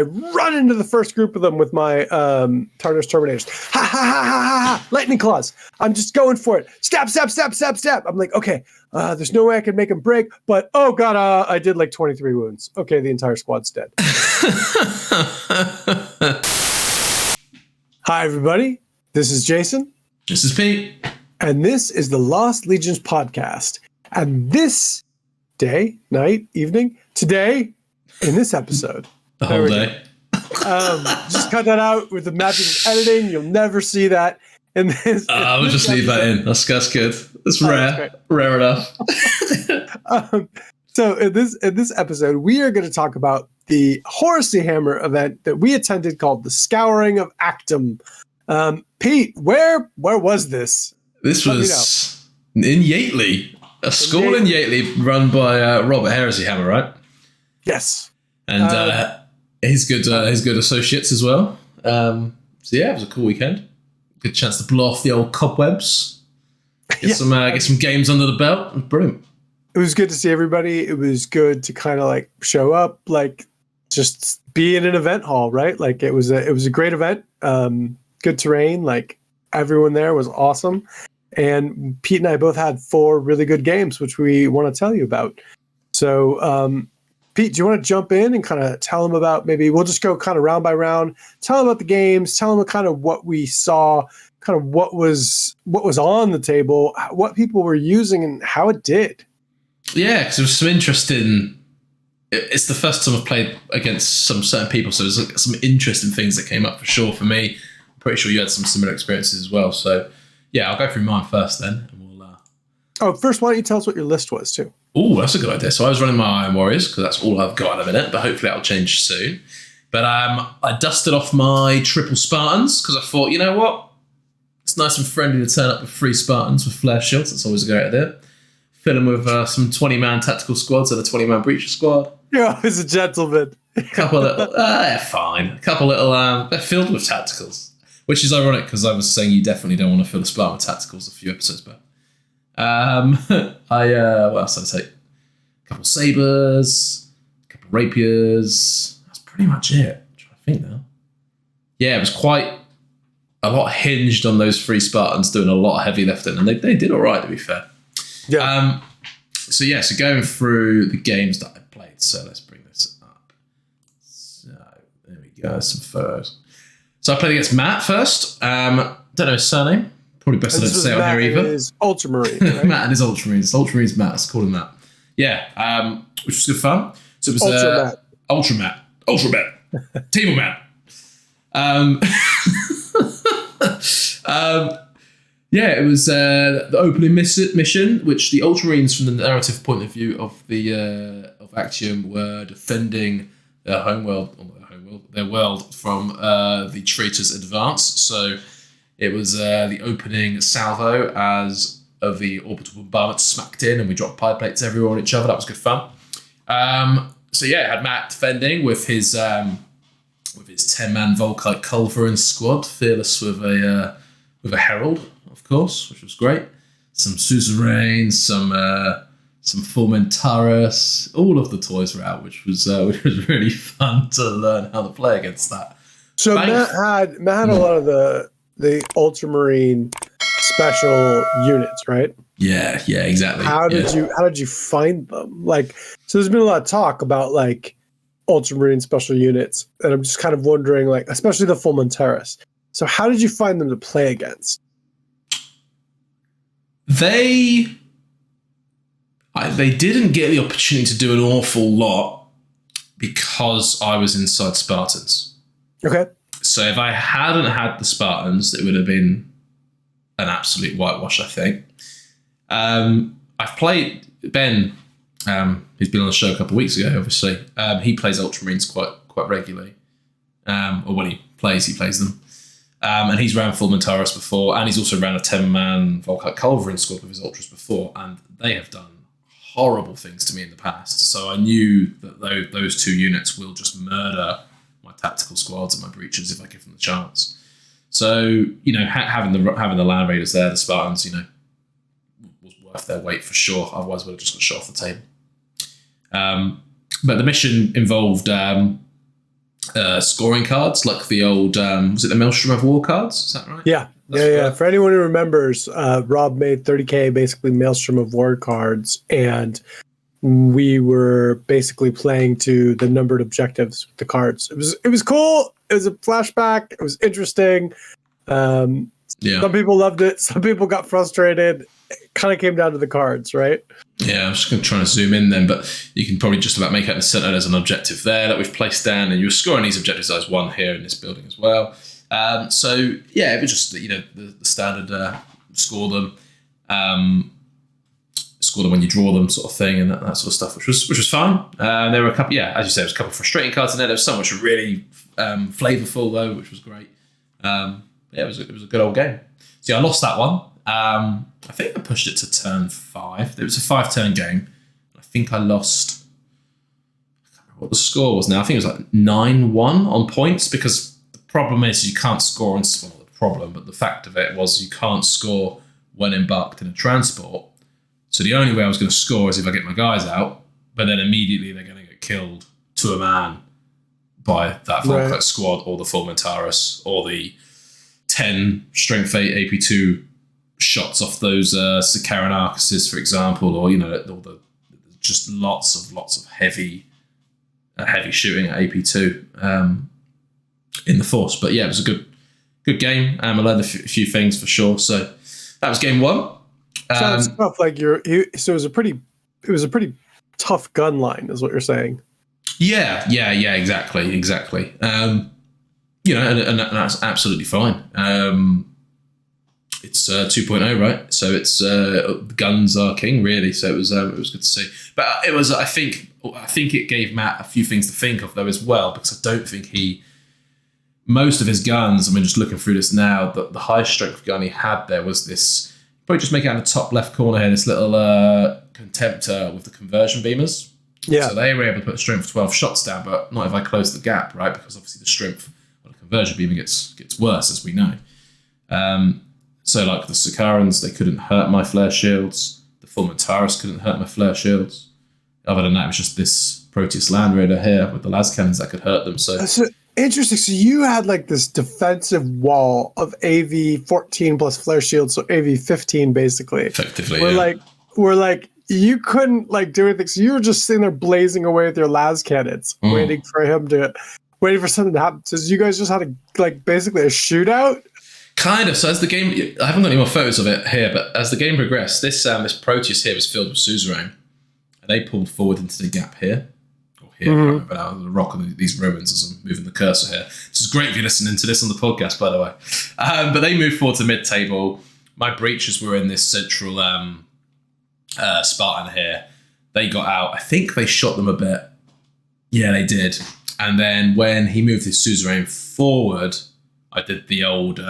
I run into the first group of them with my Tartarus Terminators. Ha ha ha ha ha ha! Lightning claws. I'm just going for it. Stab, stab, stab, stab, stab. I'm like, okay, there's no way I can make them break, but oh god, I did like 23 wounds. Okay, the entire squad's dead. Hi everybody, this is Jason. This is Pete. And this is the Lost Legions podcast. And this day, night, evening, today, in this episode. The whole day. Just cut that out with the magic of editing. You'll never see that in this. We'll just leave that in. That's good. It's rare. Rare enough. So in this episode, we are going to talk about the Heresy Hammer event that we attended called the Scouring of Actum. Pete, where was this? This was in Yateley, a school in Yateley run by Robert Heresy Hammer, right? Yes. And his good associates as well. So yeah, it was a cool weekend. Good chance to blow off the old cobwebs. Get some games under the belt. It was brilliant. It was good to see everybody. It was good to kind of like show up, like just be in an event hall, right? Like it was a great event. Good terrain. Like everyone there was awesome. And Pete and I both had 4 really good games, which we want to tell you about. So, Pete, do you want to jump in and kind of tell them about, maybe we'll just go kind of round by round, tell them about the games, tell them kind of what we saw, kind of what was on the table, what people were using and how it did. Yeah, because there was some interesting, it's the first time I've played against some certain people, so there's like some interesting things that came up for sure for me. I'm pretty sure you had some similar experiences as well. So yeah, I'll go through mine first then. And we'll, first, why don't you tell us what your list was too? Oh, that's a good idea. So I was running my Iron Warriors because that's all I've got at the minute, but hopefully that'll change soon. But I dusted off my triple Spartans because I thought, you know what? It's nice and friendly to turn up with 3 Spartans with flare shields. That's always a great idea. Fill them with some 20-man tactical squads and a 20-man breacher squad. You're always a gentleman. Couple little, they're fine. A couple little, they're filled with tacticals, which is ironic because I was saying you definitely don't want to fill a Spartan with tacticals a few episodes back. What else did I take? A couple sabers, a couple rapiers. That's pretty much it. I'm trying to think now. Yeah, it was quite a lot hinged on those 3 Spartans doing a lot of heavy lifting, and they did all right, to be fair. Yeah. So going through the games that I played. So let's bring this up. So there we go. Some photos. So I played against Matt first. Don't know his surname. Probably best I don't say on here either. Is Ultramarine, right? Matt and his Ultramarines. Ultramarines Matt. Let's call him that. Yeah. Which was good fun. So it was Ultra Matt. Team of Matt. Yeah, it was the opening mission, which the Ultramarines, from the narrative point of view of the of Actium, were defending their their world from the traitors' advance. So it was the opening salvo as of the orbital bombardment smacked in, and we dropped pie plates everywhere on each other. That was good fun. So yeah, it had Matt defending with his 10-man Volkite Culverin squad, fearless with a herald, of course, which was great. Some suzerains, some Formentarus, all of the toys were out, which was really fun to learn how to play against that. So Matt had a lot of the Ultramarine special units, right? Yeah, exactly. How did you find them? Like, so there's been a lot of talk about like Ultramarine special units, and I'm just kind of wondering, like, especially the Formentarus. So how did you find them to play against? They didn't get the opportunity to do an awful lot because I was inside Spartans. Okay. So if I hadn't had the Spartans, it would have been an absolute whitewash, I think. I've played Ben, who's been on the show a couple of weeks ago, obviously. He plays Ultramarines quite regularly. Or when he plays them. And he's ran Formentarus before, and he's also ran a 10-man Volkite Culverin squad with his Ultras before, and they have done horrible things to me in the past. So I knew that those 2 units will just murder my tactical squads and my breaches if I give them the chance. So, you know, having the Land Raiders there, the Spartans, you know, was worth their weight for sure. Otherwise, would have just got shot off the table. But the mission involved scoring cards, like the old, was it the Maelstrom of War cards? Is that right? Yeah. Yeah. For anyone who remembers, Rob made 30K basically Maelstrom of War cards, and we were basically playing to the numbered objectives with the cards. It was cool. It was a flashback. It was interesting. Some people loved it. Some people got frustrated. It kind of came down to the cards, right? Yeah, I'm just going to try to zoom in then, but you can probably just about make out in the center there's an objective there that we've placed down, and you're scoring these objectives. There's one here in this building as well. So yeah, it was just, the standard score them when you draw them sort of thing, and that sort of stuff, which was fun. There were a couple, as you said, there was a couple of frustrating cards in there. There was some which were really flavorful though, which was great. It was a good old game. So I lost that one. I think I pushed it to turn 5. It was a 5-turn game. I think I lost, I can't remember what the score was now. I think it was like 9-1 on points, because the problem is you can't score on, well, not the problem, but the fact of it was you can't score when embarked in a transport. So the only way I was going to score is if I get my guys out, but then immediately they're going to get killed to a man by that Volkite squad, or the Fulmentaris, or the 10 Strength 8 AP2 shots off those Sicaran Arcuses, for example, or all the just lots of heavy shooting at AP2 in the Force. But yeah, it was a good game. I learned a few things for sure. So that was game 1. Sounds tough. Like so it was a pretty tough gun line, is what you're saying. Yeah, exactly. And that's absolutely fine. It's 2.0, right? So it's guns are king, really. So it was good to see. But it was, I think it gave Matt a few things to think of though as well, because I don't think most of his guns, I mean, just looking through this now, the high strength gun he had there was this, probably just make it out in the top left corner here, this little Contemptor with the conversion beamers. Yeah. So they were able to put strength 12 shots down, but not if I close the gap, right? Because obviously the strength of the conversion beamer gets worse, as we know. So like the Sicarans, they couldn't hurt my flare shields. The Fulmentaris couldn't hurt my flare shields. Other than that, it was just this Proteus Land Raider here with the las cannons that could hurt them. So that's interesting. So you had like this defensive wall of AV 14 plus flare shields, so AV 15 basically. Effectively, We're like you couldn't like do anything. So you were just sitting there blazing away with your las cannons, waiting for something to happen. So you guys just had basically a shootout. Kind of. So as the game, I haven't got any more photos of it here, but as the game progressed, this Proteus here was filled with suzerain, and they pulled forward into the gap here, or here, I can't remember now, the rock of these ruins as I'm moving the cursor here. This is great if you're listening to this on the podcast, by the way. But they moved forward to mid-table. My breaches were in this central Spartan here. They got out. I think they shot them a bit. Yeah, they did. And then when he moved his suzerain forward, I did the old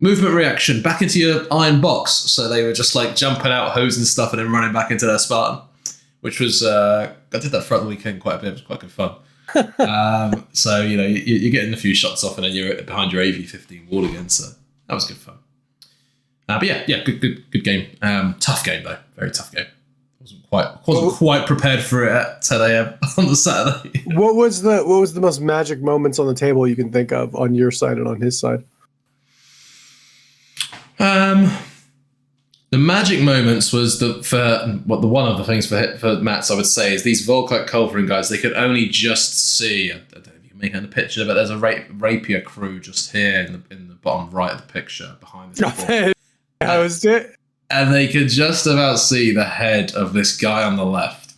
movement reaction back into your iron box. So they were just like jumping out, hosing stuff, and then running back into their Spartan, which was, I did that throughout the weekend quite a bit. It was quite good fun. So, you're getting a few shots off, and then you're behind your AV-15 wall again. So that was good fun. But yeah, good game. Tough game though, very tough game. Wasn't quite prepared for it at 10 a.m. on the Saturday. What was the most magic moments on the table you can think of on your side and on his side? The magic moments was one of the things for Matt's, I would say, is these Volkite culverin guys. They could only just see. I don't know if you can make out the picture, but there's a rapier crew just here in the bottom right of the picture behind this. How was it? And they could just about see the head of this guy on the left.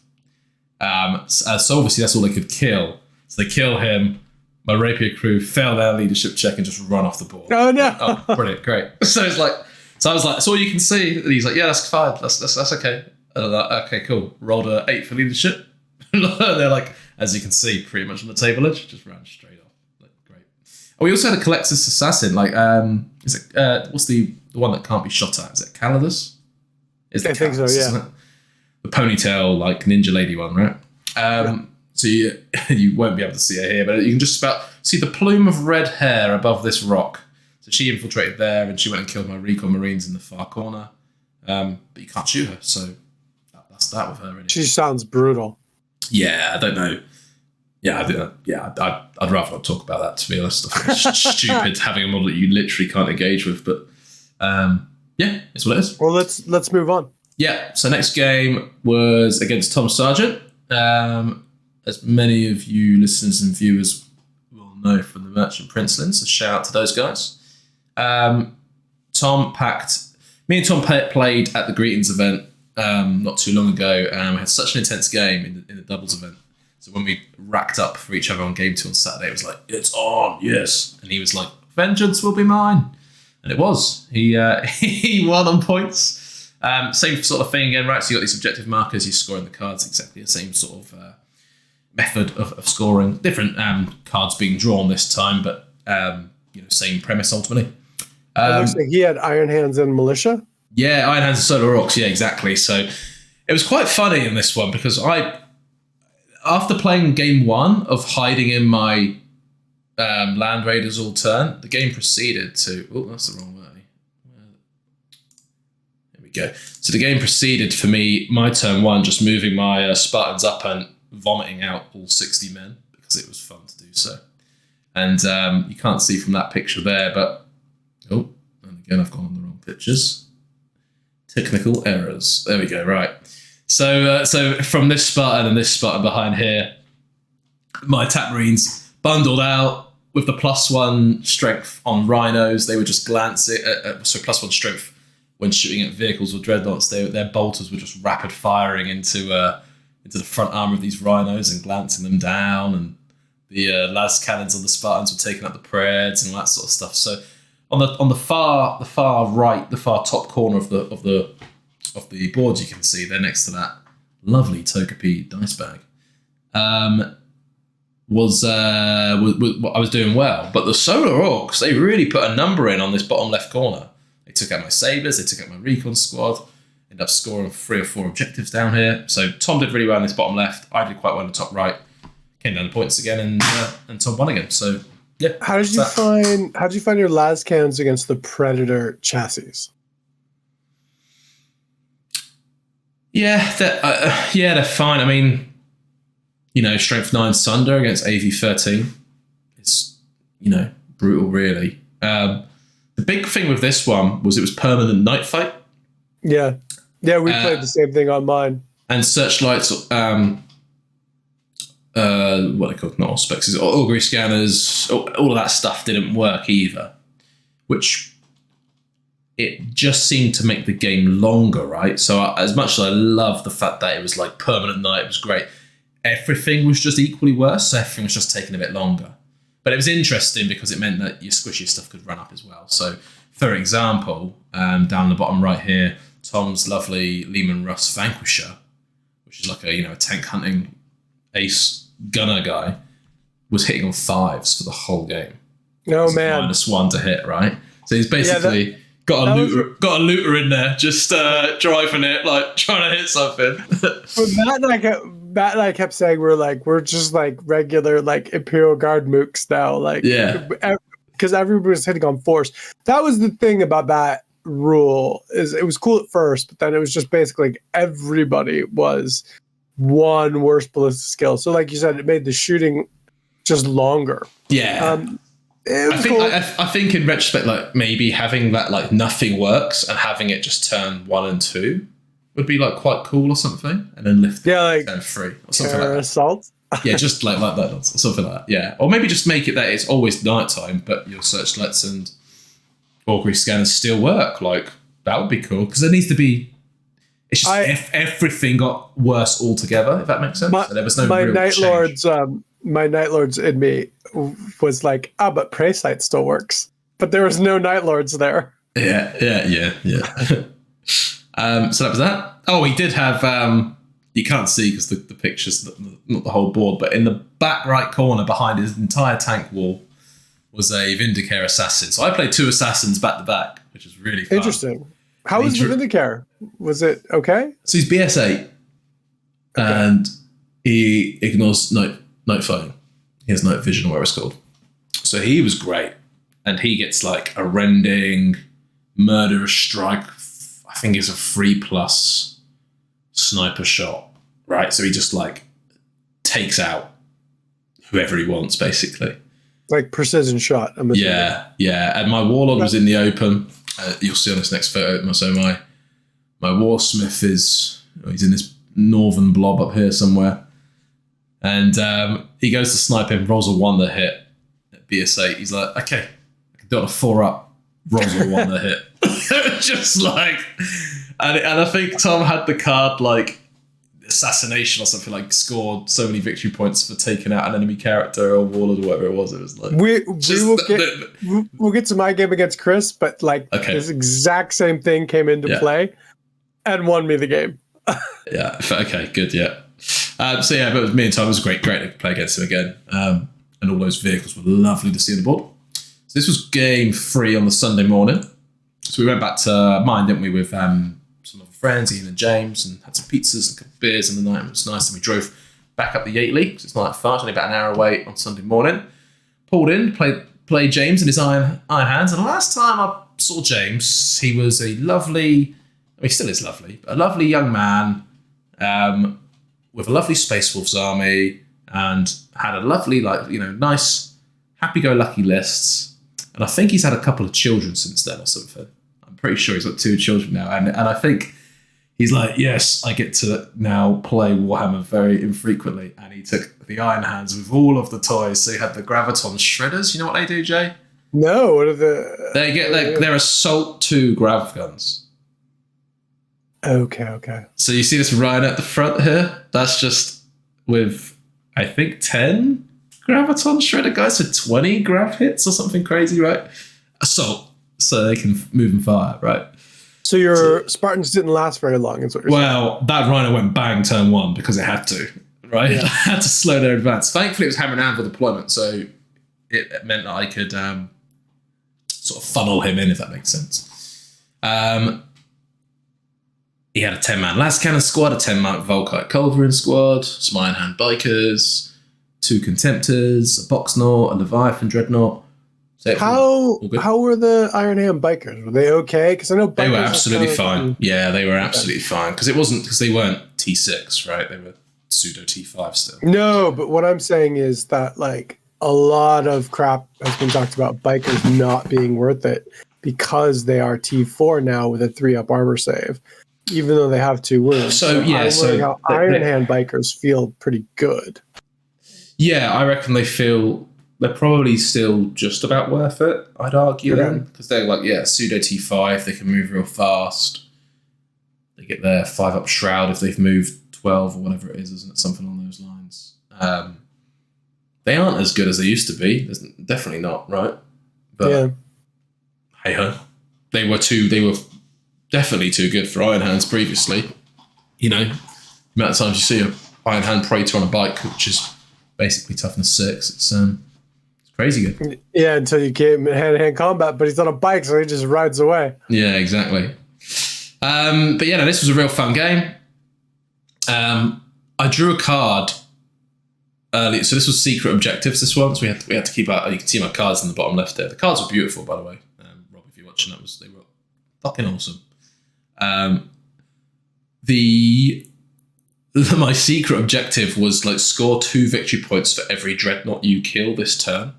So obviously that's all they could kill. So they kill him. My rapier crew fail their leadership check and just run off the board. Oh no! Oh, brilliant, great. So I was like, that's all you can see. And he's like, yeah, that's fine. That's okay. And I'm like, okay, cool. Rolled a 8 for leadership. They're like, as you can see, pretty much on the table edge, just ran straight off. Like, great. Oh, we also had a Collectus Assassin. Like, is it what's the one that can't be shot at? Is it Calidus? I think so, yeah. The ponytail, like ninja lady one, right? So you won't be able to see her here, but you can just about see the plume of red hair above this rock. So she infiltrated there, and she went and killed my Recon Marines in the far corner. But you can't shoot her, so that's that with her. Really. She sounds brutal. Yeah, I don't know. Yeah, I'd rather not talk about that, to be honest. I think it's stupid having a model that you literally can't engage with, but yeah, it's what it is. Well, let's move on. Yeah, so next game was against Tom Sargent. As many of you listeners and viewers will know from the Merchant Princeling, so shout out to those guys. Me and Tom played at the Greetings event not too long ago, and we had such an intense game in the doubles event. So when we racked up for each other on game 2 on Saturday, it was like, it's on, yes. And he was like, vengeance will be mine. And it was. He won on points. Same sort of thing again, right? So you got these objective markers, you're scoring the cards, exactly the same sort of method of scoring. Different cards being drawn this time, but same premise ultimately. It looks like he had Iron Hands and Militia. Yeah, Iron Hands and Solar Orcs, yeah, exactly. So it was quite funny in this one because after playing game 1 of hiding in my Land Raiders all turn, the game proceeded to... Oh, that's the wrong way. There we go. So the game proceeded for me, my turn 1, just moving my Spartans up and vomiting out all 60 men because it was fun to do so. And you can't see from that picture there, but... Oh, and again, I've gone on the wrong pictures. Technical errors. There we go, right. So from this Spartan and this Spartan behind here, my attack marines bundled out with the +1 strength on rhinos. They were just glancing, +1 strength when shooting at vehicles or dreadnoughts. Their bolters were just rapid firing into the front armor of these rhinos and glancing them down. And the las cannons on the Spartans were taking up the Preds and all that sort of stuff. So on the far right, the far top corner of the board, you can see there next to that lovely Togepi dice bag. I was doing well, but the Solar Orcs, they really put a number in on this bottom left corner. They took out my Sabres, they took out my Recon squad, ended up scoring 3 or 4 objectives down here. So Tom did really well in this bottom left. I did quite well in the top right. Came down the points again, and Tom won again. So yeah. How did you find your las cannons against the Predator chassis? Yeah, they're fine. I mean, strength 9 Sunder against AV 13. It's, brutal, really. The big thing with this one was it was permanent night fight. Yeah. Yeah, we played the same thing on mine. And Searchlights, what are they called? Not all specs. Augury scanners, all of that stuff didn't work either, which it just seemed to make the game longer, right? So as much as I love the fact that it was like permanent night, it was great, everything was just equally worse, so everything was just taking a bit longer. But it was interesting because it meant that your squishy stuff could run up as well. So, for example, down the bottom right here, Tom's lovely Lehman Russ Vanquisher, which is like a tank hunting ace gunner guy, was hitting on 5s for the whole game. Oh man, -1 to hit, right? So he's basically got a looter in there, just driving it, like trying to hit something. Matt and I kept saying we're just like regular like Imperial Guard mooks now, like because everybody was hitting on force. That was the thing about that rule, is it was cool at first, but then it was just basically like everybody was one worse ballistic skill. So like you said, it made the shooting just longer. Yeah. I think in retrospect, like maybe having that like nothing works and having it just turn 1 and 2 would be like quite cool or something, and then lift like turn 3 or something like that. Assault. Yeah, just like that or something like that. Yeah, or maybe just make it that it's always nighttime, but your searchlights and augury scanners still work. Like that would be cool, because there needs to be. It's just if everything got worse altogether, if that makes sense. So there was no real Night change. Lords. My Night Lords in me was like, but Prey Sight still works, but there was no Night Lords there. Yeah. So that was that. Oh, he did have. You can't see because the picture's not the whole board, but in the back right corner behind his entire tank wall was a Vindicare assassin. So I played 2 assassins back to back, which is really fun. Interesting. How was the Vindicare? Was it okay? So he's BS8, and he ignores night fighting. He has night vision, or whatever it's called. So he was great, and he gets like a rending, murderous strike. I think it's a 3+ sniper shot, right? So he just like takes out whoever he wants, basically. Like precision shot. I'm assuming. Yeah. And my warlord was in the open. You'll see on this next photo. So my warsmith he's in this northern blob up here somewhere. And he goes to snipe him, rolls a 1 that hit at BS8. He's like, okay, I can do it on a 4-up, rolls a 1 that hit. Just like, and I think Tom had the card like assassination or something, like scored so many victory points for taking out an enemy character or warlord or whatever it was. It was like we'll get to my game against Chris, but like this exact same thing came into play and won me the game. Yeah. Okay. Good. Yeah. So yeah, but it was me and Tom. It was great to play against him again. And all those vehicles were lovely to see on the board. So this was game 3 on the Sunday morning. So we went back to mine, didn't we, with some other friends, Ian and James, and had some pizzas and a couple of beers in the night. It was nice. And we drove back up the Yateley, because it's not that far. It's only about an hour away on Sunday morning. Pulled in, played James and his iron hands. And the last time I saw James, he was a lovely, he still is lovely, but a lovely young man with a lovely Space Wolves army, and had a lovely, nice, happy-go-lucky lists. And I think he's had a couple of children since then or something. I'm pretty sure he's got 2 children now. And I think he's like, yes, I get to now play Warhammer very infrequently. And he took the Iron Hands with all of the toys. So he had the Graviton Shredders. You know what they do, Jay? No, what are the... They're Assault 2 Grav guns. Okay. So you see this Ryan at the front here? That's just with, I think, 10 Graviton Shredder guys, so 20 Grav hits or something crazy, right? Assault, so they can move and fire, right? So your Spartans didn't last very long, is what you're saying. Well, that Rhino went bang turn 1 because it had to, right? Yeah. It had to slow their advance. Thankfully, it was hammer and anvil deployment, so it meant that I could sort of funnel him in, if that makes sense. He had a 10-man las cannon squad, a 10-man Volkite Culverin squad, some Iron Hand Bikers, 2 Contemptors, a Boxnaut, a Leviathan Dreadnought. So how were the Iron Hand Bikers? Were they okay? Because I know they were absolutely fine. Yeah, they were absolutely fine because they weren't T6, right? They were pseudo T5 still. No, but what I'm saying is that like a lot of crap has been talked about bikers not being worth it because they are T4 now with a 3-up armor save, even though they have 2 wounds. So Iron Hand Bikers feel pretty good. Yeah, I reckon they're probably still just about worth it, I'd argue then. Because they're like, pseudo T5, they can move real fast. They get their 5-up shroud if they've moved 12 or whatever it is, isn't it? Something along those lines. They aren't as good as they used to be. Definitely not, right? But hey ho. They were definitely too good for Iron Hands previously. You know, the amount of times you see an Iron Hand Praetor on a bike, which is basically toughness 6. It's crazy good. Yeah, until you get him in hand-to-hand combat, but he's on a bike, so he just rides away. Yeah, exactly. But yeah, no, this was a real fun game. I drew a card early, so this was secret objectives. This one, so we had to keep out. You can see my cards in the bottom left there. The cards were beautiful, by the way. Rob, if you're watching, they were fucking awesome. My secret objective was like score 2 victory points for every dreadnought you kill this turn.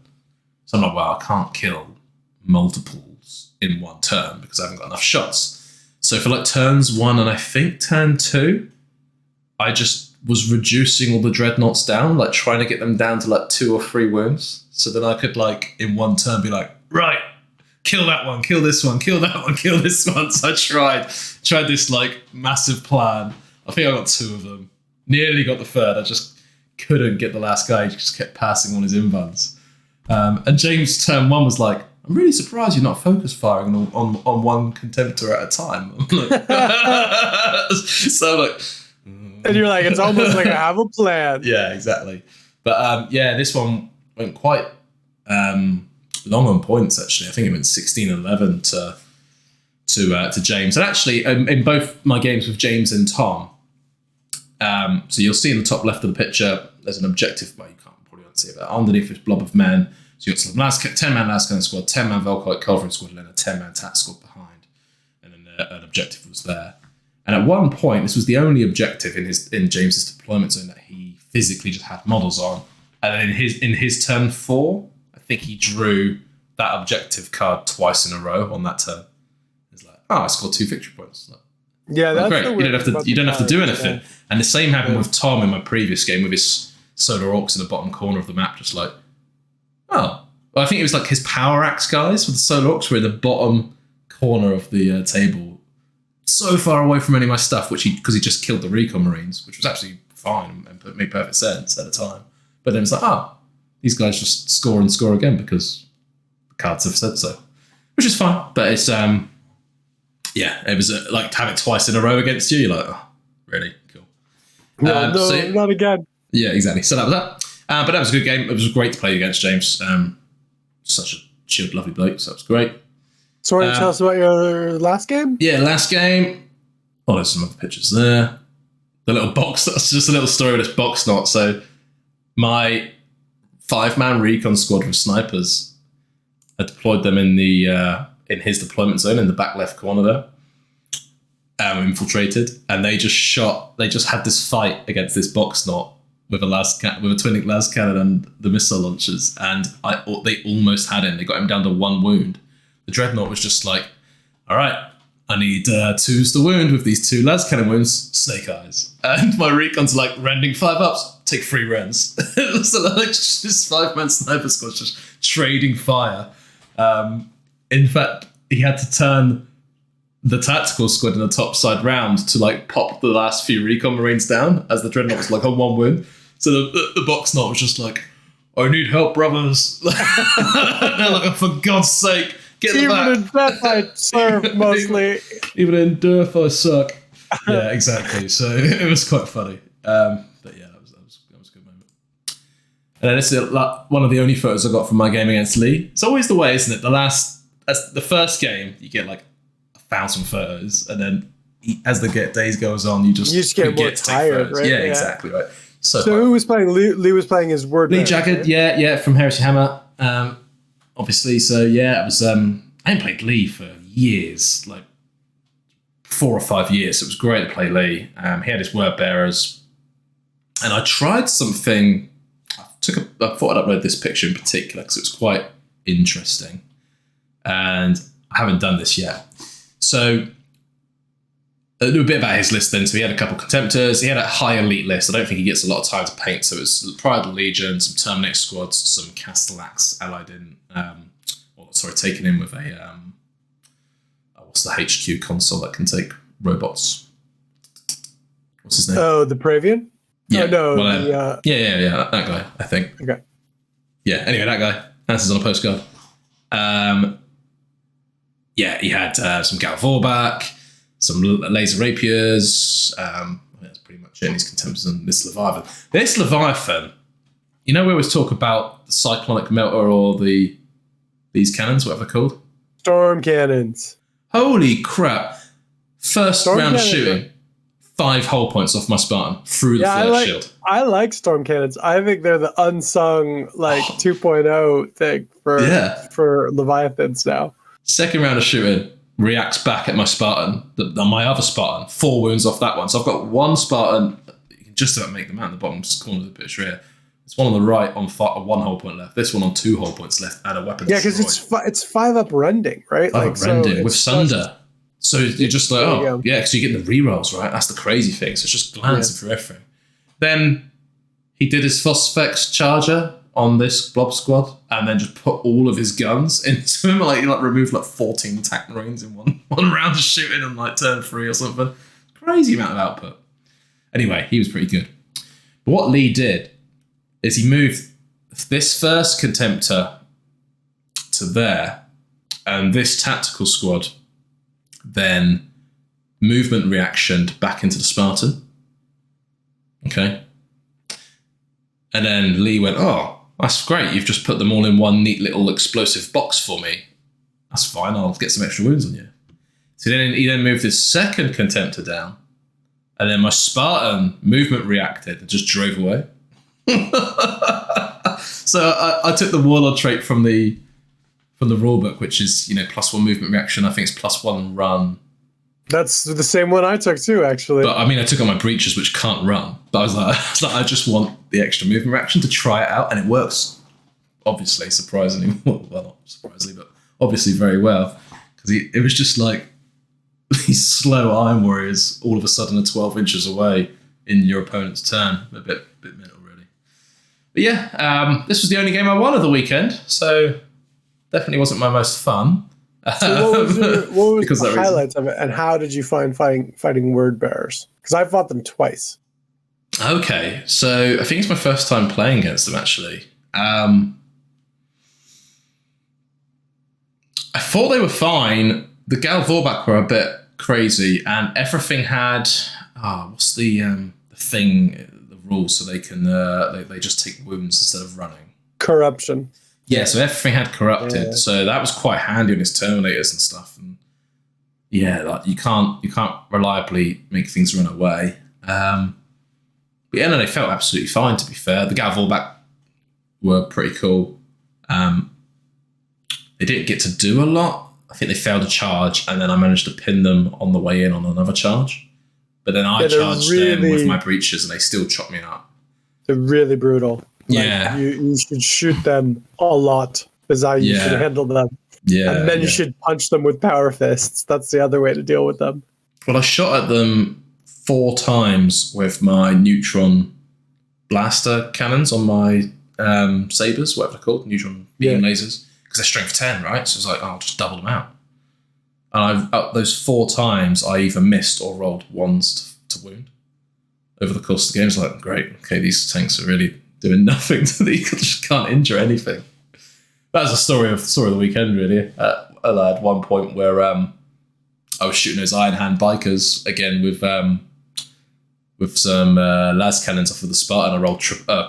So I'm like, well, I can't kill multiples in one turn because I haven't got enough shots. So for like turns 1 and I think turn 2, I just was reducing all the dreadnoughts down, like trying to get them down to like 2 or 3 wounds. So then I could like in one turn be like, right, kill that one, kill this one, kill that one, kill this one. So I tried this like massive plan. I think I got 2 of them. Nearly got the 3rd. I just couldn't get the last guy. He just kept passing on his invuns. And James turn 1 was like, I'm really surprised you're not focus firing on one Contemptor at a time. So I'm like... And you're like, it's almost like I have a plan. Yeah, exactly. But this one went quite long on points, actually. I think it went 16-11 to James. And actually, in both my games with James and Tom, so you'll see in the top left of the picture, there's an objective, well, you can't probably see it, but underneath this blob of men, so you've got some 10-man last cannon squad, 10-man Volkite Culverin squad, and then a 10-man tat squad behind. And then an objective was there. And at one point, this was the only objective in James's deployment zone that he physically just had models on. And then in his turn 4, I think he drew that objective card twice in a row on that turn. It's like, I scored 2 victory points. Like, yeah, that's great. You don't have to do anything. Yeah. And the same happened with Tom in my previous game with his Solar Orcs in the bottom corner of the map, just like, well, I think it was like his Power Axe guys with the Solar Orcs were in the bottom corner of the table, so far away from any of my stuff, because he just killed the Recon Marines, which was actually fine and made perfect sense at the time. But then it's like, these guys just score and score again because the cards have said so, which is fine. But it's it was like to have it twice in a row against you. You're like, really cool. Not again. Yeah, exactly. So that was that. But that was a good game. It was great to play against James. Such a chilled, lovely bloke. So that was great. So why don't you tell us about your last game? Yeah, last game. Oh, there's some other pictures there. The little box. That's just a little story of this box knot. So my 5-man recon squad with snipers, I deployed them in his deployment zone in the back left corner there. Infiltrated, and they just had this fight against this box knot with a twinning las cannon and the missile launchers, and they almost had him. They got him down to 1 wound. The dreadnought was just like, all right, I need 2s to wound with these 2 las cannon wounds, snake eyes. And my recons are like, rending 5 ups, take 3 rends. So like this 5-man sniper squad just trading fire. In fact, he had to turn the tactical squad in the top side round to like pop the last few recon marines down as the dreadnought was like on 1 wound. So the box knot was just like, I need help, brothers. They're like, for God's sake, get them back. Even in death I serve mostly. Even in death I suck. Yeah, exactly. So it was quite funny. But yeah, that was a good moment. And then this is one of the only photos I got from my game against Lee. It's always the way, isn't it? The first game, you get like 1,000 photos, and then as the days goes on, you just get more tired, right? Yeah, exactly right. So who was playing? Lee was playing his word. Lee Jagged, right? yeah, from Heresy Hammer, obviously. So yeah, it was. I hadn't played Lee for years, like 4 or 5 years. So it was great to play Lee. He had his word bearers, and I tried something. I thought I'd upload this picture in particular because it was quite interesting, and I haven't done this yet. So a bit about his list then. So he had a couple of Contemptors. He had a high elite list. I don't think he gets a lot of time to paint. So it's Pride of the Legion, some Terminator squads, some Castellax allied in, taken in with a, what's the HQ console that can take robots? What's his name? Oh, the Pravian? Yeah. Oh, no. Yeah, that guy, I think. Okay. Yeah, anyway, that guy. Answers on a postcard. He had some Gal Vorbak, some laser rapiers. That's pretty much it. And his Contemptors and this Leviathan. This Leviathan, we always talk about the Cyclonic Melter or these cannons, whatever they're called. Storm cannons. Holy crap. First round of shooting, 5 hull points off my Spartan through the flare shield. I like storm cannons. I think they're the unsung 2.0 thing for Leviathans now. Second round of shooting, reacts back at my Spartan, my other Spartan, 4 wounds off that one. So I've got 1 Spartan, you can just about make them out in the bottom corner of the picture here. It's one on the right on 1 hull point left. This one on 2 hull points left and a weapon. Yeah, because it's 5 up rending, right? 5 up rending with Sunder. So you're just like, because you're getting the rerolls, right? That's the crazy thing. So it's just glancing through everything. Then he did his Phosphex Charger on this blob squad and then just put all of his guns into him. He removed 14 attack marines in one round of shooting on turn 3 or something. Crazy amount of output. Anyway, he was pretty good. But what Lee did is he moved this first Contemptor to there, and this tactical squad then movement reactioned back into the Spartan. Okay. And then Lee went, oh, that's great. You've just put them all in one neat little explosive box for me. That's fine. I'll get some extra wounds on you. So he then moved his second Contemptor down, and then my Spartan movement reacted and just drove away. So I took the Warlord trait from the rulebook, which is +1 movement reaction. I think it's +1 run, That's the same one I took too, actually. But I mean, I took on my breaches, which can't run. But I was like, I just want the extra movement reaction to try it out, and it works. Obviously, surprisingly well, not surprisingly, but obviously very well. Because it was just like these slow Iron Warriors all of a sudden are 12 inches away in your opponent's turn. A bit mental, really. But yeah, this was the only game I won of the weekend, so definitely wasn't my most fun. So what was the highlights of it, and how did you find fighting word bearers? Because I fought them twice. Okay, so I think it's my first time playing against them, actually. I thought they were fine. The Gal Vorbak were a bit crazy, and everything had what's the thing, the rules, so they can they just take wounds instead of running. Corruption. Yeah, so everything had corrupted, so that was quite handy on his Terminators and stuff. And yeah, like you can't reliably make things run away. But yeah, no, they felt absolutely fine. To be fair, the Gal Vorbak were pretty cool. They didn't get to do a lot. I think they failed a charge, and then I managed to pin them on the way in on another charge. But then I charged them with my breaches, and they still chopped me up. They're really brutal. Yeah. You should shoot them a lot, is how you should handle them. Yeah. And then you should punch them with power fists. That's the other way to deal with them. Well, I shot at them 4 times with my neutron blaster cannons on my sabers, whatever they're called, neutron beam lasers, because they're strength 10, right? So it's like, I'll just double them out. And those 4 times, I either missed or rolled ones to wound. Over the course of the game, it's like, great, okay, these tanks are really doing nothing to the, just can't injure anything. That's the story of the weekend, really. I had one point where I was shooting those Iron Hand bikers again with some las cannons off of the Spartan. I rolled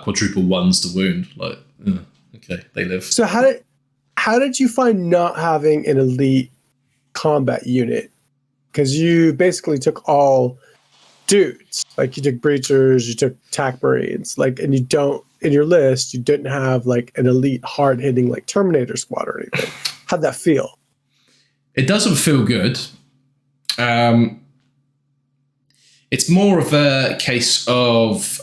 quadruple ones to wound. Like, okay, they live. So how did you find not having an elite combat unit? Because you basically took all dudes. Like you took breachers, you took tac marines, like, and you don't, in your list, you didn't have like an elite hard hitting like Terminator squad or anything. How'd that feel? It doesn't feel good. It's more of a case of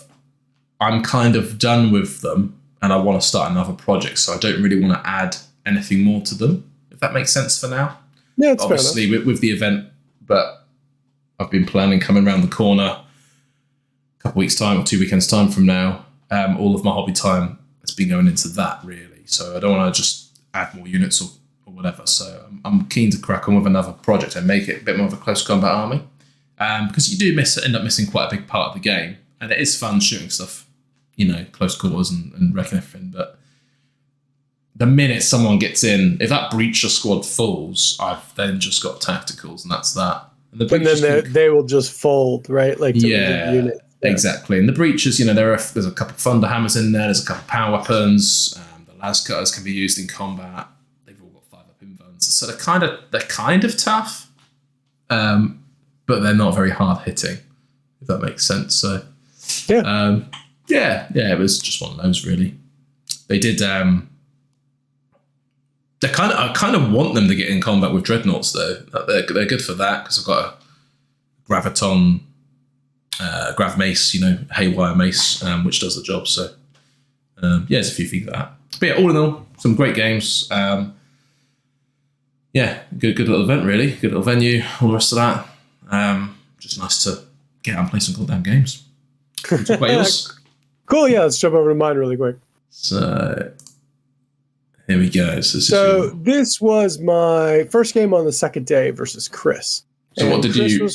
I'm kind of done with them and I want to start another project, so I don't really want to add anything more to them, if that makes sense for now. Yeah, it's obviously with the event, but I've been planning coming around the corner a couple weeks' time or 2 weekends' time from now. All of my hobby time has been going into that, really. So I don't want to just add more units or whatever. So I'm keen to crack on with another project and make it a bit more of a close combat army. Because you do end up missing quite a big part of the game. And it is fun shooting stuff, close quarters and wrecking everything. But the minute someone gets in, if that breacher squad falls, I've then just got tacticals, and that's that. And then they will just fold, right? Like units. Yeah, exactly. And the breaches, there's a couple of thunder hammers in there. There's a couple of power weapons. The las cutters can be used in combat. They've all got 5-up invuns, so they're kind of tough, but they're not very hard hitting, if that makes sense. So it was just one of those, really. They did. I kind of want them to get in combat with dreadnoughts, though. They're good for that, because I've got a graviton. Grav mace, haywire mace, which does the job. So, there's a few things like that. But yeah, all in all, some great games. Good little event, really. Good little venue, all the rest of that. Just nice to get out and play some goddamn games. Talk about yours. Cool, yeah, let's jump over to mine really quick. So, here we go. So this was my first game on the second day versus Chris. So what did you...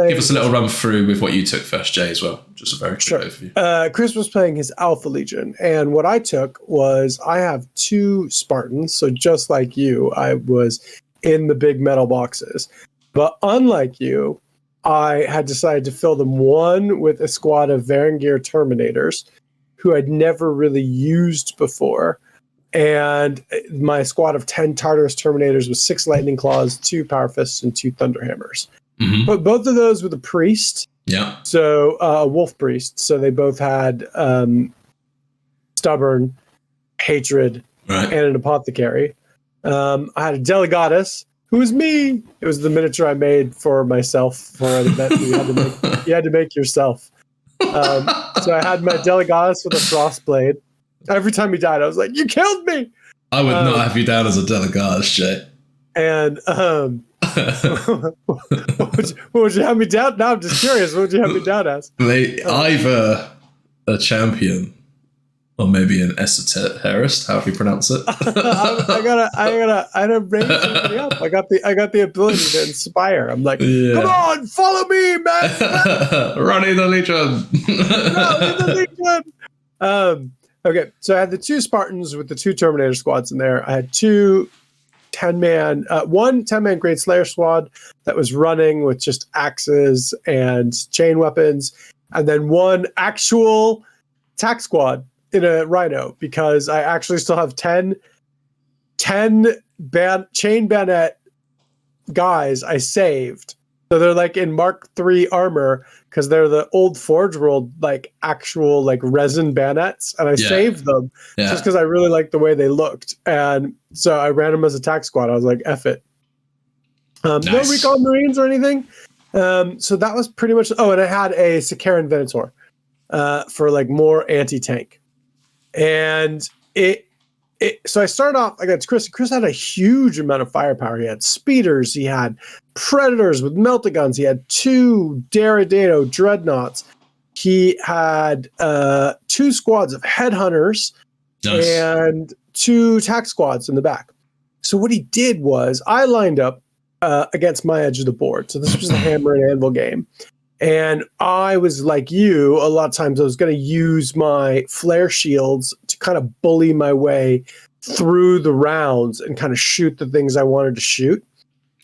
Give us a little run through with what you took first, Jay, as well. Just a very quick overview. Chris was playing his Alpha Legion, and what I took was I have 2 Spartans, so just like you, I was in the big metal boxes. But unlike you, I had decided to fill them, one with a squad of Varangier Terminators, who I'd never really used before, and my squad of 10 Tartarus Terminators with 6 Lightning Claws, 2 Power Fists, and 2 Thunder Hammers. Mm-hmm. But both of those with a priest. Yeah. So a wolf priest. So they both had stubborn, hatred, and an apothecary. I had a Delegatus, was me. It was the miniature I made for myself for an event you had to make yourself. So I had my Delegatus with a frost blade. Every time he died, I was like, "You killed me!" I would not have you down as a Delegatus, Jay. And what would you have me down? Now I'm just curious. What would you have me down as? Either a champion or maybe an esoterist, however you pronounce it. I gotta raise somebody up. I got the ability to inspire. I'm like, come on, follow me, man. Running the Legion. Running the Legion. Okay, so I had the 2 Spartans with the 2 Terminator squads in there. I had 2 one 10-man Great Slayer squad that was running with just axes and chain weapons, and then 1 actual attack squad in a Rhino, because I actually still have 10 chain bayonet guys I saved. So they're like in Mark III armor, because they're the old Forge World actual resin bayonets, and I saved them just because I really liked the way they looked, and so I ran them as attack squad. I was like, "F it." Nice. No recon Marines or anything. So that was pretty much. Oh, and I had a Sakaran Venator for more anti-tank, and so I started off against Chris. Chris had a huge amount of firepower. He had speeders. He had predators with melta guns. He had 2 Derridano dreadnoughts. He had 2 squads of headhunters and 2 attack squads in the back. So what he did was I lined up against my edge of the board. So this was the hammer and anvil game. And I was like you, a lot of times I was going to use my flare shields to kind of bully my way through the rounds and kind of shoot the things I wanted to shoot.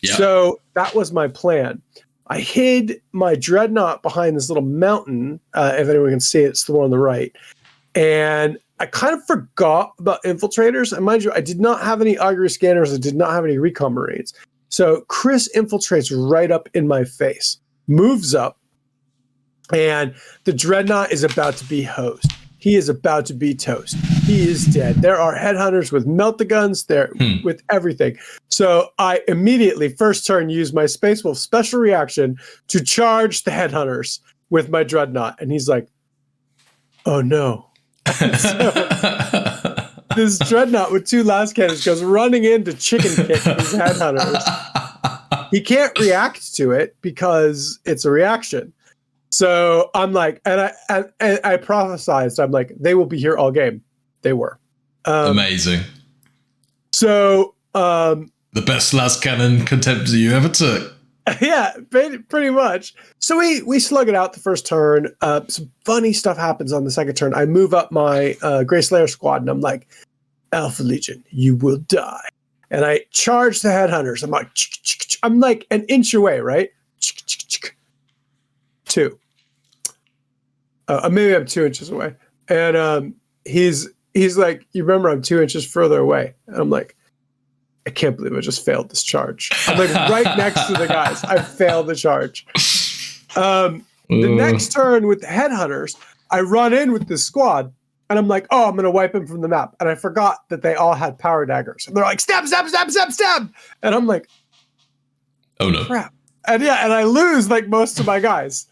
Yeah. So that was my plan. I hid my dreadnought behind this little mountain. If anyone can see it, it's the one on the right. And I kind of forgot about infiltrators. And mind you, I did not have any augury scanners. I did not have any recon marines. So Chris infiltrates right up in my face, moves up, and the dreadnought is about to be hosed. He is about to be toast. He is dead. There are headhunters with melta-guns there, with everything. So I immediately, first turn, use my Space Wolf special reaction to charge the headhunters with my dreadnought. And he's like, oh no. So this dreadnought with 2 last cannons goes running in to chicken kick these headhunters. He can't react to it because it's a reaction. So I'm like, and I prophesized, I'm like, they will be here all game. They were. Amazing. So the best last cannon contempt you ever took. Yeah, pretty much. So we slug it out the first turn. Some funny stuff happens on the second turn. I move up my Grey Slayer squad, and I'm like, Alpha Legion, you will die. And I charge the headhunters. I'm like an inch away, right? 2. Maybe I'm 2 inches away. And he's like, you remember I'm 2 inches further away. And I'm like, I can't believe I just failed this charge. I'm like right next to the guys. I failed the charge. The next turn with the headhunters, I run in with this squad, and I'm like, oh, I'm going to wipe him from the map. And I forgot that they all had power daggers. And they're like, stab, stab, stab, stab, stab. And I'm like, oh no. Crap. And yeah, and I lose like most of my guys.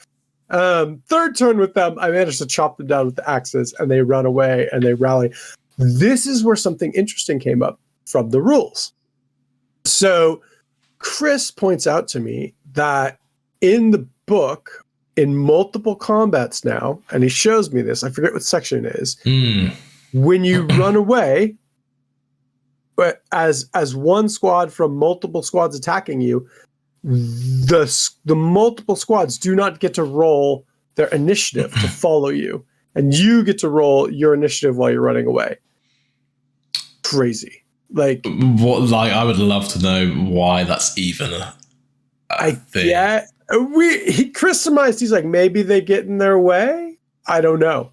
Third turn with them, I managed to chop them down with the axes, and they run away and they rally. This is where something interesting came up from the rules. So Chris points out to me that in the book, in multiple combats now, and he shows me this, I forget what section it is, when you run away, but as one squad from multiple squads attacking you, the multiple squads do not get to roll their initiative to follow you, and you get to roll your initiative while you're running away. Crazy. Like what? Like I would love to know why that's even a thing. Yeah, Chris surmised, he's like, maybe they get in their way. I don't know.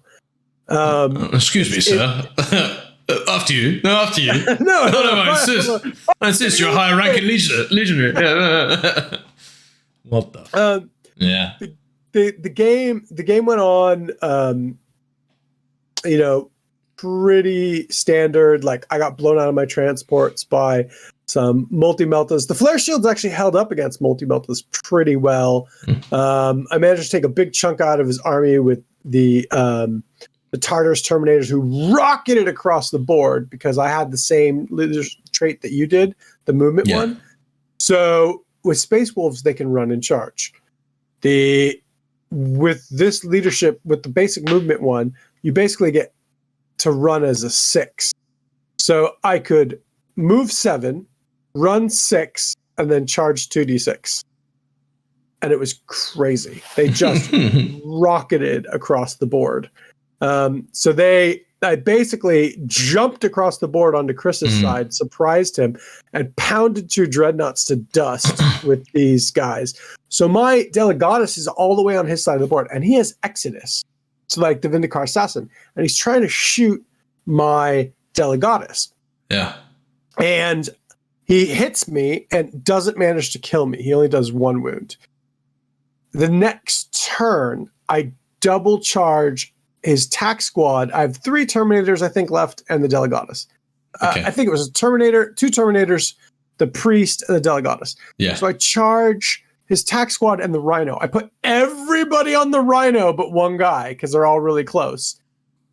Excuse me, sir. After you. No, after you. no, I insist. You're a higher ranking legionary. What the? Yeah. The game went on. Pretty standard. Like I got blown out of my transports by some multi-meltas. The flare shields actually held up against multi-meltas pretty well. I managed to take a big chunk out of his army with the Tartarus Terminators, who rocketed across the board because I had the same leadership trait that you did, the movement one. So with Space Wolves, they can run and charge. With this leadership, with the basic movement one, you basically get to run as a 6. So I could move 7, run 6, and then charge 2d6. And it was crazy. They just rocketed across the board. So I basically jumped across the board onto Chris's side, surprised him, and pounded 2 dreadnoughts to dust with these guys. So my Delegatus is all the way on his side of the board, and he has Exodus. So like the Vindicar Assassin. And he's trying to shoot my Delegatus. Yeah. And he hits me and doesn't manage to kill me. He only does 1 wound. The next turn, I double charge his tack squad. I have 3 Terminators, I think, left, and the Delegatus. Okay. I think it was a Terminator, 2 Terminators, the Priest, and the Delegatus. Yeah. So I charge his tack squad and the Rhino. I put everybody on the Rhino but 1 guy because they're all really close.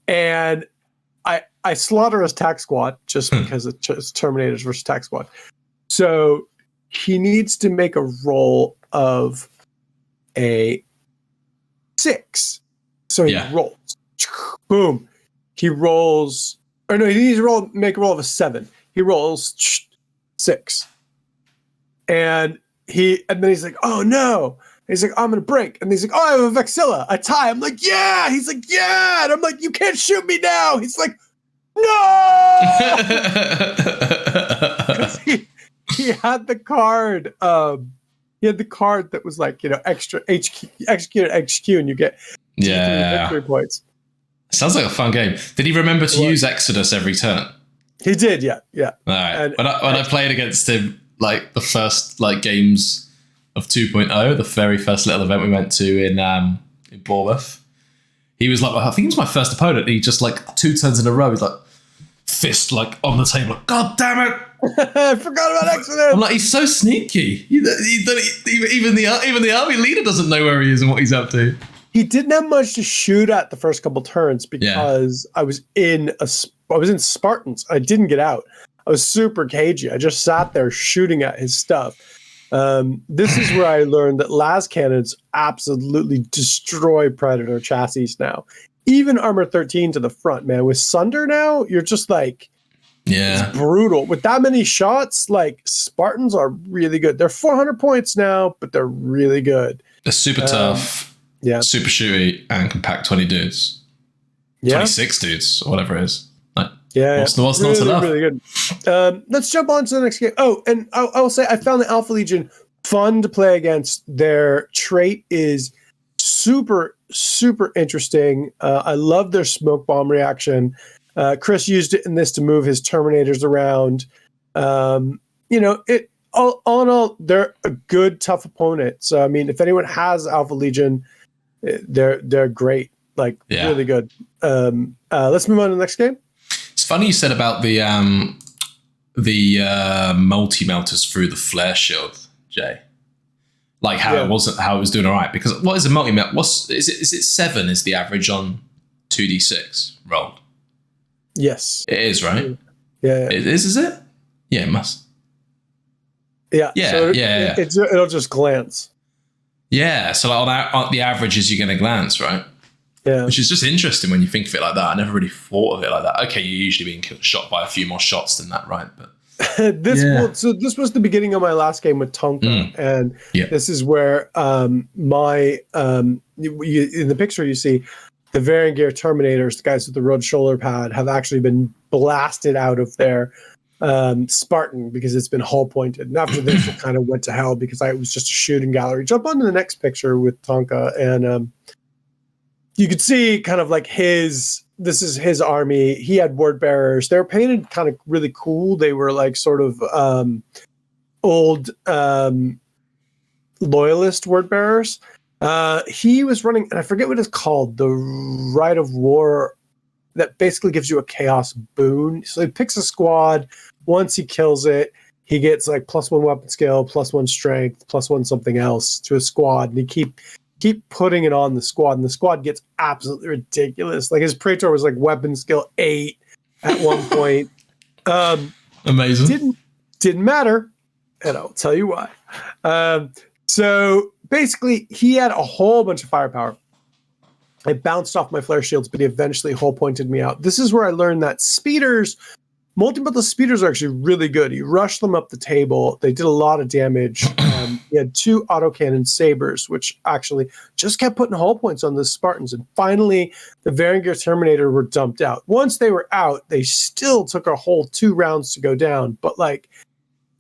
And I slaughter his tack squad just because it's Terminators versus tack squad. So he needs to make a roll of a 6. So he rolls. Boom. He rolls. Or no, he needs to make a roll of a 7. He rolls 6. And then he's like, oh no. He's like, I'm going to break. And he's like, oh, I have a Vexilla. I tie. I'm like, yeah. He's like, yeah. And I'm like, you can't shoot me now. He's like, no. he had the card. He had the card that was like, extra HQ, execute HQ, and you get victory points. Sounds like a fun game. Did he remember to use Exodus every turn? He did, yeah. All right. And when I played against him, like the first games of 2.0, the very first little event we went to in Bournemouth, he was like, I think he was my first opponent. He just 2 turns in a row, he's like fist on the table, like, God damn it! I forgot about Exodus. I'm like, he's so sneaky. Even the army leader doesn't know where he is and what he's up to. He didn't have much to shoot at the first couple turns because I was in Spartans. I didn't get out. I was super cagey. I just sat there shooting at his stuff. This is where I learned that las cannons absolutely destroy Predator chassis now. Even armor 13 to the front, man. With Sunder now, you're just it's brutal. With that many shots, Spartans are really good. They're 400 points now, but they're really good. They're super tough, super shooty, and can pack 20 dudes. 26 dudes, or whatever it is. What's really, not enough? Really good. Let's jump on to the next game. Oh, and I will say I found the Alpha Legion fun to play against. Their trait is super, super interesting. I love their smoke bomb reaction. Chris used it in this to move his Terminators around. All in all, they're a good, tough opponent. So, I mean, if anyone has Alpha Legion, they're great. Really good. Let's move on to the next game. It's funny you said about the multi-melters through the flare shield, Jay. How it was doing all right. Because what is a multi-melt? Is it 7 is the average on 2d6 rolled? Yes. It is, right? Yeah. It is it? Yeah, it must. Yeah. So it'll just glance. Yeah. So on the averages, you're going to glance, right? Yeah. Which is just interesting when you think of it like that. I never really thought of it like that. Okay, you're usually being shot by a few more shots than that, right? But this was the beginning of my last game with Tonka, and this is where in the picture you see the Varangier Terminators, the guys with the road shoulder pad, have actually been blasted out of their Spartan because it's been hull pointed. And after this, it kind of went to hell because it was just a shooting gallery. Jump on to the next picture with Tonka, and you could see kind of this is his army. He had word bearers. They were painted kind of really cool. They were sort of old loyalist word bearers. He was running, and I forget what it's called, the Rite of War, that basically gives you a chaos boon. So he picks a squad. Once he kills it, he gets like +1 weapon skill, +1 strength, +1 something else to a squad, and he keep putting it on the squad, and the squad gets absolutely ridiculous. Like his Praetor was like weapon skill 8 at one point. Amazing. Didn't matter, and I'll tell you why. So basically, he had a whole bunch of firepower. I bounced off my flare shields, but he eventually hull pointed me out. This is where I learned that speeders, multi-battle speeders, are actually really good. He rushed them up the table. They did a lot of damage. He had 2 autocannon sabers, which actually just kept putting hull points on the Spartans. And finally, the Varangier Terminator were dumped out. Once they were out, they still took a whole 2 rounds to go down. But like,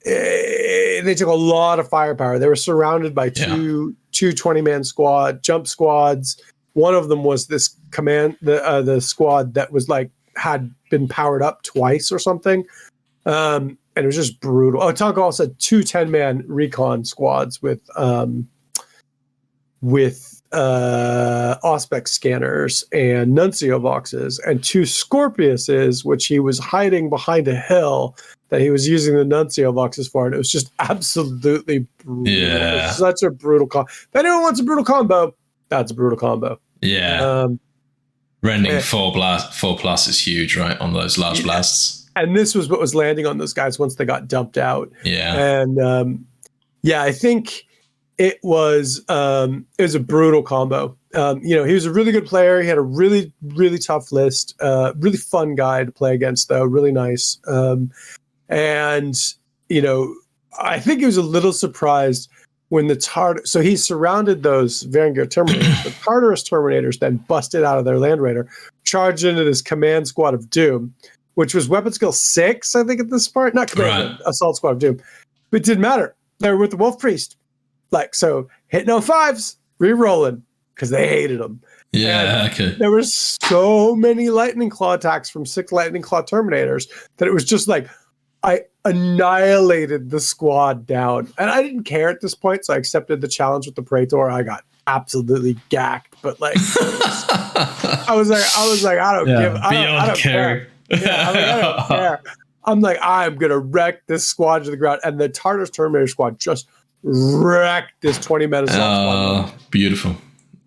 they took a lot of firepower. They were surrounded by two 20-man jump squads. One of them was this the squad that was like had been powered up twice or something, and it was just brutal. Oh, Tonka also had 2 10-man recon squads with Auspex scanners and Nuncio boxes, and 2 Scorpiuses, which he was hiding behind a hill that he was using the Nuncio boxes for, and it was just absolutely brutal. Yeah. It was such a brutal combo. If anyone wants a brutal combo, that's a brutal combo. Yeah. Rending 4 plus is huge, right, on those large blasts. And this was what was landing on those guys once they got dumped out. Yeah. And I think it was a brutal combo. He was a really good player. He had a really, really tough list. Really fun guy to play against, though. Really nice. I think he was a little surprised when so he surrounded those Varangier Terminators. The Tartarus Terminators then busted out of their Land Raider, charged into this command squad of Doom, which was weapon skill 6, I think, at this part. Not command, assault squad of Doom. But it didn't matter. They were with the Wolf Priest. So hitting on 5s, re-rolling, because they hated them. Yeah, okay. There were so many Lightning Claw attacks from 6 Lightning Claw Terminators that it was just like, I annihilated the squad down. And I didn't care at this point, so I accepted the challenge with the Praetor. I got absolutely gacked, but like I was like, I don't care. Yeah, I don't care. I'm like, I'm gonna wreck this squad to the ground. And the Tartarus Terminator squad just wrecked this 20-man assault squad. Beautiful.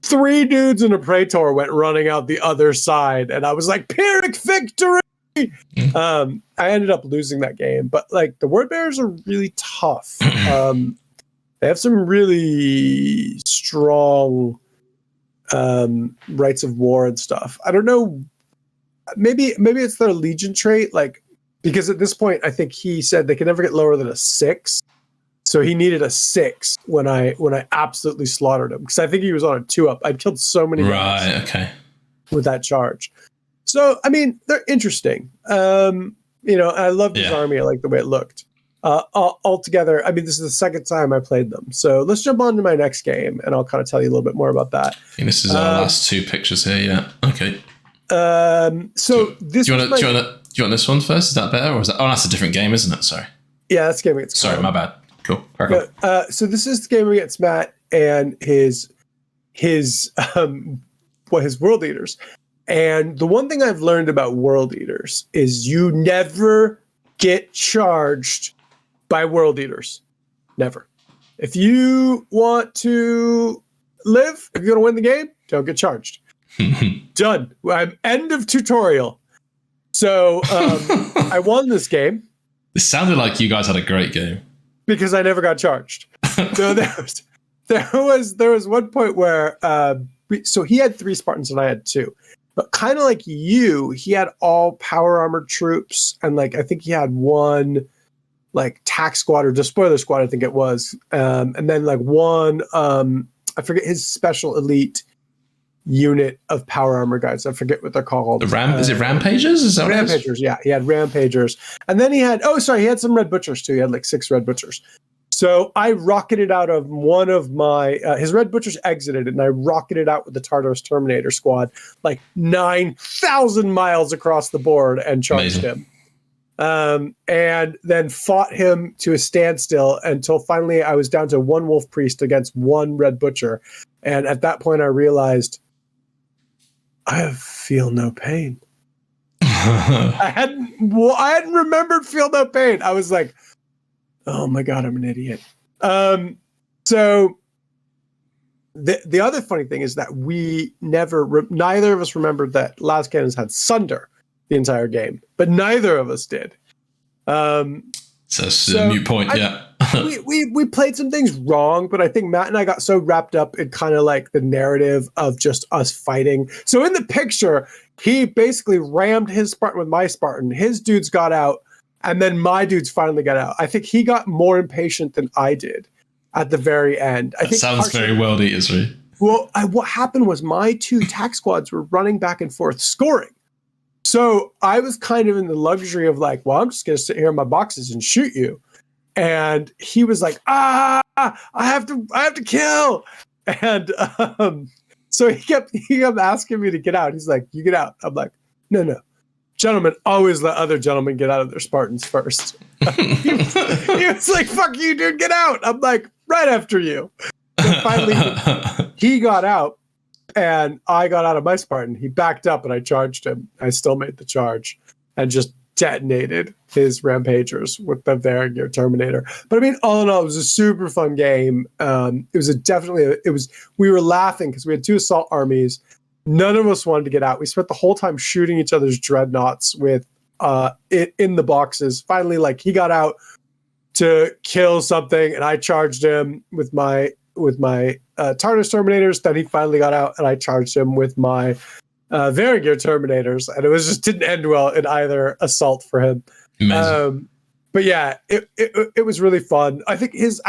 3 dudes in a Praetor went running out the other side, and I was like, Pyrrhic victory! I ended up losing that game, but like the Word Bearers are really tough. They have some really strong rights of war and stuff. I don't know. Maybe it's their Legion trait, like, because at this point I think he said they could never get lower than a 6. So he needed a 6 when I absolutely slaughtered him, because I think he was on a 2-up. I'd killed so many guys with that charge. So, I mean, they're interesting. I loved his army. I like the way it looked. Altogether, I mean, this is the second time I played them. So let's jump on to my next game, and I'll kind of tell you a little bit more about that. I think this is our last 2 pictures here, yeah. Okay. Do you want this one first? Is that better? Or is that... Oh, that's a different game, isn't it? Sorry. Yeah, that's the game against Sorry, my bad. Cool. So this is the game against Matt and his World Eaters. And the one thing I've learned about World Eaters is you never get charged by World Eaters. Never. If you want to live, if you're going to win the game, don't get charged. Done. I'm end of tutorial. So I won this game. It sounded like you guys had a great game. Because I never got charged. So there was one point where so he had 3 Spartans and I had 2. But kind of like you, he had all power armored troops, and like I think he had 1 like tack squad or despoiler squad, I think it was, and then like 1 I forget his special elite unit of power armor guys. I forget what they're called. Is it Rampagers? Is that Rampagers? Yeah, he had Rampagers, and then he had he had some Red Butchers too. He had like 6 Red Butchers. So I rocketed out of one of my his Red Butchers exited, and I rocketed out with the Tartarus Terminator squad like 9,000 miles across the board and charged him. And then fought him to a standstill until finally I was down to 1 Wolf Priest against 1 Red Butcher. And at that point I realized I feel no pain. I hadn't remembered feel no pain. I was like, Oh my God, I'm an idiot. So the other funny thing is that we neither of us remembered that Last Cannons had Sunder the entire game, but neither of us did. So it's a moot point, yeah. we played some things wrong, but I think Matt and I got so wrapped up in kind of like the narrative of just us fighting. So in the picture, he basically rammed his Spartan with my Spartan. His dudes got out, and then my dudes finally got out. I think he got more impatient than I did at the very end. I think sounds very World Eaters, right? Well, what happened was my two tac squads were running back and forth scoring. So I was kind of in the luxury of like, well, I'm just going to sit here in my boxes and shoot you. And he was like, I have to kill. And so he kept asking me to get out. He's like, you get out. I'm like, no. Gentlemen always let other gentlemen get out of their Spartans first. he was like, fuck you, dude, get out. I'm like, right after you. So finally, he got out. And I got out of my Spartan. He backed up and I charged him. I still made the charge and just detonated his Rampagers with the Varangier Terminator. But I mean, all in all, it was a super fun game. We were laughing because we had two assault armies. None of us wanted to get out. We spent the whole time shooting each other's dreadnoughts with it in the boxes. Finally, like he got out to kill something and I charged him with my Tartarus Terminators. Then he finally got out and I charged him with my Varangier Terminators, and it didn't end well in either assault for him. But yeah, it was really fun. I think his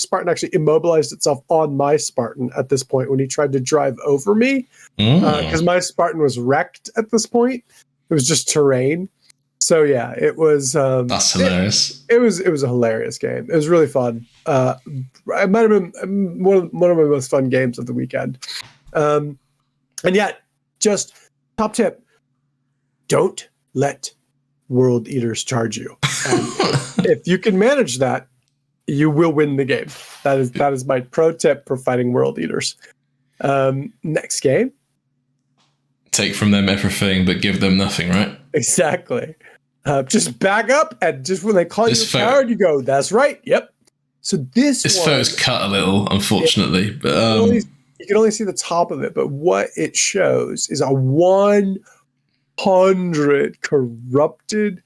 Spartan actually immobilized itself on my Spartan at this point when he tried to drive over me, because my Spartan was wrecked at this point. It was just terrain. So yeah, it was. That's hilarious. It was a hilarious game. It was really fun. It might have been one of my most fun games of the weekend. And yet, just top tip: don't let World Eaters charge you. And if you can manage that, you will win the game. That is my pro tip for fighting World Eaters. Next game. Take from them everything, but give them nothing, right? Exactly. Just back up, and just when they call you a coward, you go, "That's right. Yep." So this photo's cut a little, unfortunately, but you can only see the top of it. But what it shows is a 100 corrupted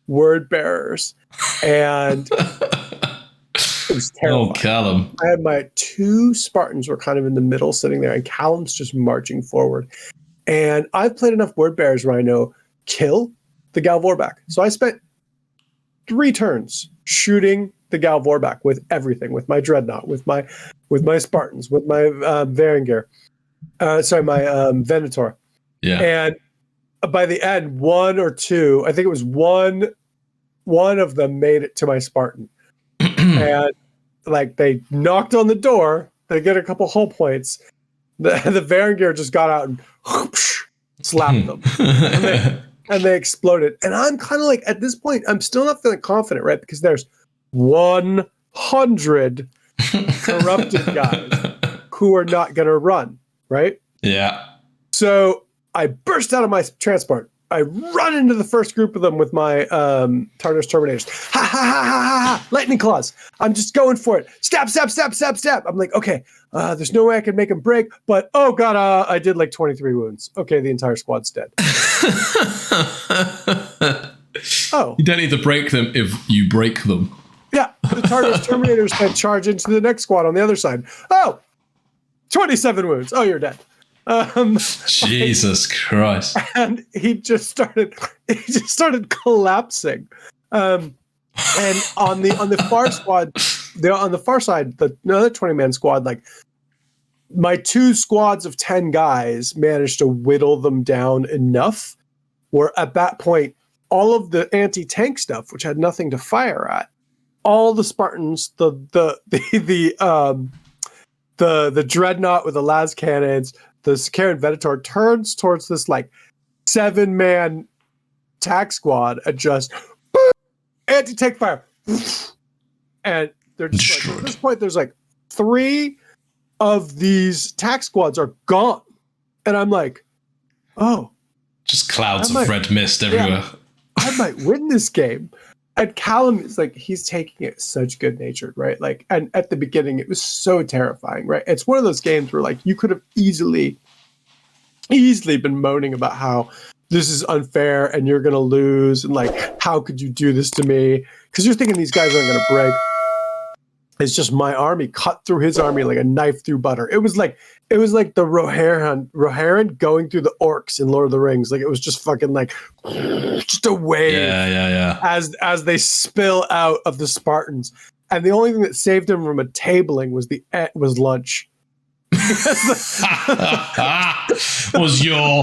word bearers, and it was terrible. Oh, Callum! I had my two Spartans were kind of in the middle, sitting there, and Callum's just marching forward. And I've played enough word bearers where I know kill the Galvorback. So I spent 3 turns shooting the Galvorback with everything, with my Dreadnought, with my Spartans, with my Varangier, my Venator. Yeah. And by the end, one or two, I think it was one of them made it to my Spartan. And like they knocked on the door, they get a couple hull points. The Varangier just got out and slapped them. And they exploded. And I'm kind of like, at this point, I'm still not feeling confident, right? Because there's 100 corrupted guys who are not going to run, right? Yeah. So I burst out of my transport. I run into the first group of them with my Tartarus Terminators. Ha, ha, ha, ha, ha, ha. Lightning Claws. I'm just going for it. Stab, stab, stab, stab, stab. I'm like, okay, there's no way I can make them break, but oh God, I did like 23 wounds. Okay, the entire squad's dead. Oh. You don't need to break them if you break them. Yeah, the Tartarus Terminators then charge into the next squad on the other side. Oh, 27 wounds. Oh, you're dead. Jesus Christ! And he just started collapsing. And on the far squad, on the far side, another 20-man squad, like my 2 squads of 10 guys managed to whittle them down enough where at that point, all of the anti-tank stuff, which had nothing to fire at, all the Spartans, the Dreadnought with the las cannons, the Sakaran Venator turns towards this like 7-man tac squad and just anti-tank fire. And they're just like, at this point, there's like 3 of these tac squads are gone. And I'm like, oh. Just clouds of red mist everywhere. Yeah, I might win this game. And Callum is like, he's taking it such good natured, right? Like, and at the beginning, it was so terrifying, right? It's one of those games where like you could have easily been moaning about how this is unfair and you're gonna lose, and like, how could you do this to me? Because you're thinking these guys aren't gonna break. It's just my army cut through his army like a knife through butter. It was like the Rohirrim going through the orcs in Lord of the Rings. Like, it was just fucking like just a wave as they spill out of the Spartans. And the only thing that saved him from a tabling was lunch. was your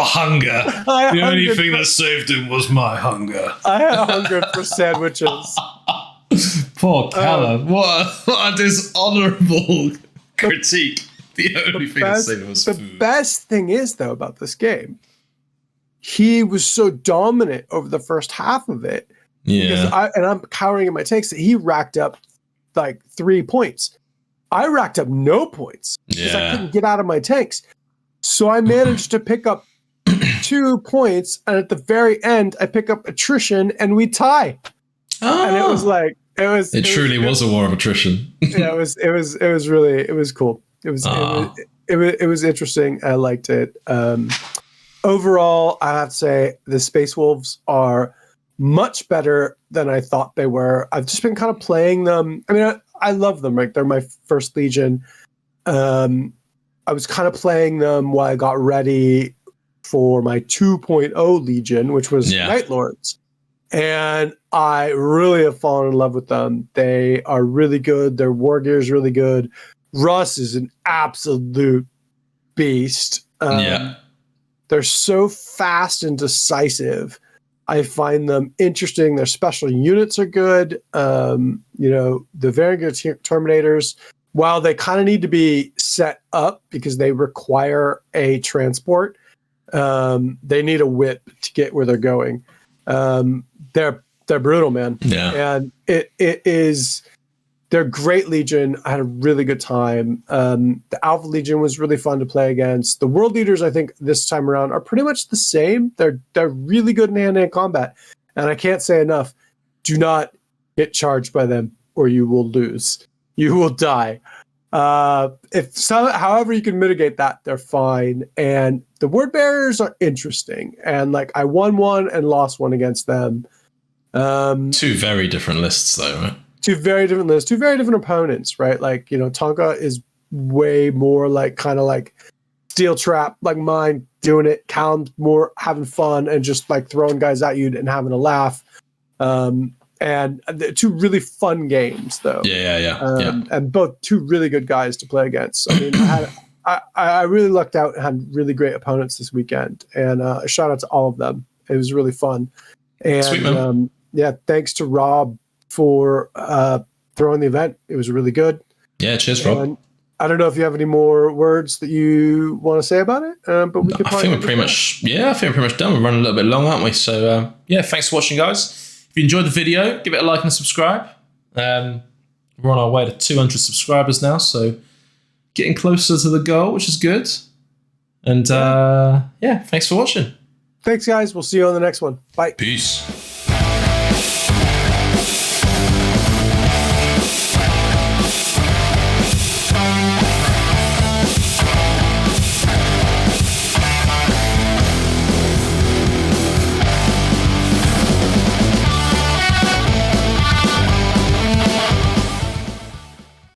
hunger. The only thing that saved him was my hunger. I had hungered for sandwiches. Poor Callum. What a dishonorable critique. The only thing that saved him was food. The best thing is, though, about this game, he was so dominant over the first half of it. Yeah. I'm cowering in my takes that he racked up like 3 points. I racked up no points because I couldn't get out of my tanks. So I managed to pick up 2 points, and at the very end, I pick up attrition, and we tie. Oh. And it was like it truly was a war of attrition. Yeah, it was cool. It was interesting. I liked it. Overall, I have to say the Space Wolves are much better than I thought they were. I've just been kind of playing them. I mean, I love them, right? They're my first Legion. I was kind of playing them while I got ready for my 2.0 Legion, which was Night Lords. And I really have fallen in love with them. They are really good. Their war gear is really good. Russ is an absolute beast. They're so fast and decisive. I find them interesting. Their special units are good. The Varangier Terminators, while they kind of need to be set up because they require a transport, they need a whip to get where they're going. They're brutal, man. Yeah. And they're great Legion. I had a really good time. The Alpha Legion was really fun to play against. The World Leaders, I think this time around, are pretty much the same. They're really good in hand-to-hand combat. And I can't say enough, do not get charged by them or you will lose. You will die. However you can mitigate that, they're fine. And the Word Bearers are interesting. And like, I won one and lost one against them. 2 very different lists, though, right? 2 very different lists, 2 very different opponents, right? Like, Tonka is way more like kind of like steel trap, like mine, doing it. Callum's more having fun and just like throwing guys at you and having a laugh. And 2 really fun games, though. Yeah. And both 2 really good guys to play against. I mean, I really lucked out and had really great opponents this weekend. And a shout out to all of them. It was really fun. And sweet, man. Thanks to Rob for throwing the event. It was really good. Yeah, cheers, Rob. And I don't know if you have any more words that you want to say about it, but we could probably. I think we're pretty much done. We're running a little bit long, aren't we? So thanks for watching, guys. If you enjoyed the video, give it a like and a subscribe. We're on our way to 200 subscribers now, so getting closer to the goal, which is good. And thanks for watching. Thanks, guys. We'll see you on the next one. Bye. Peace.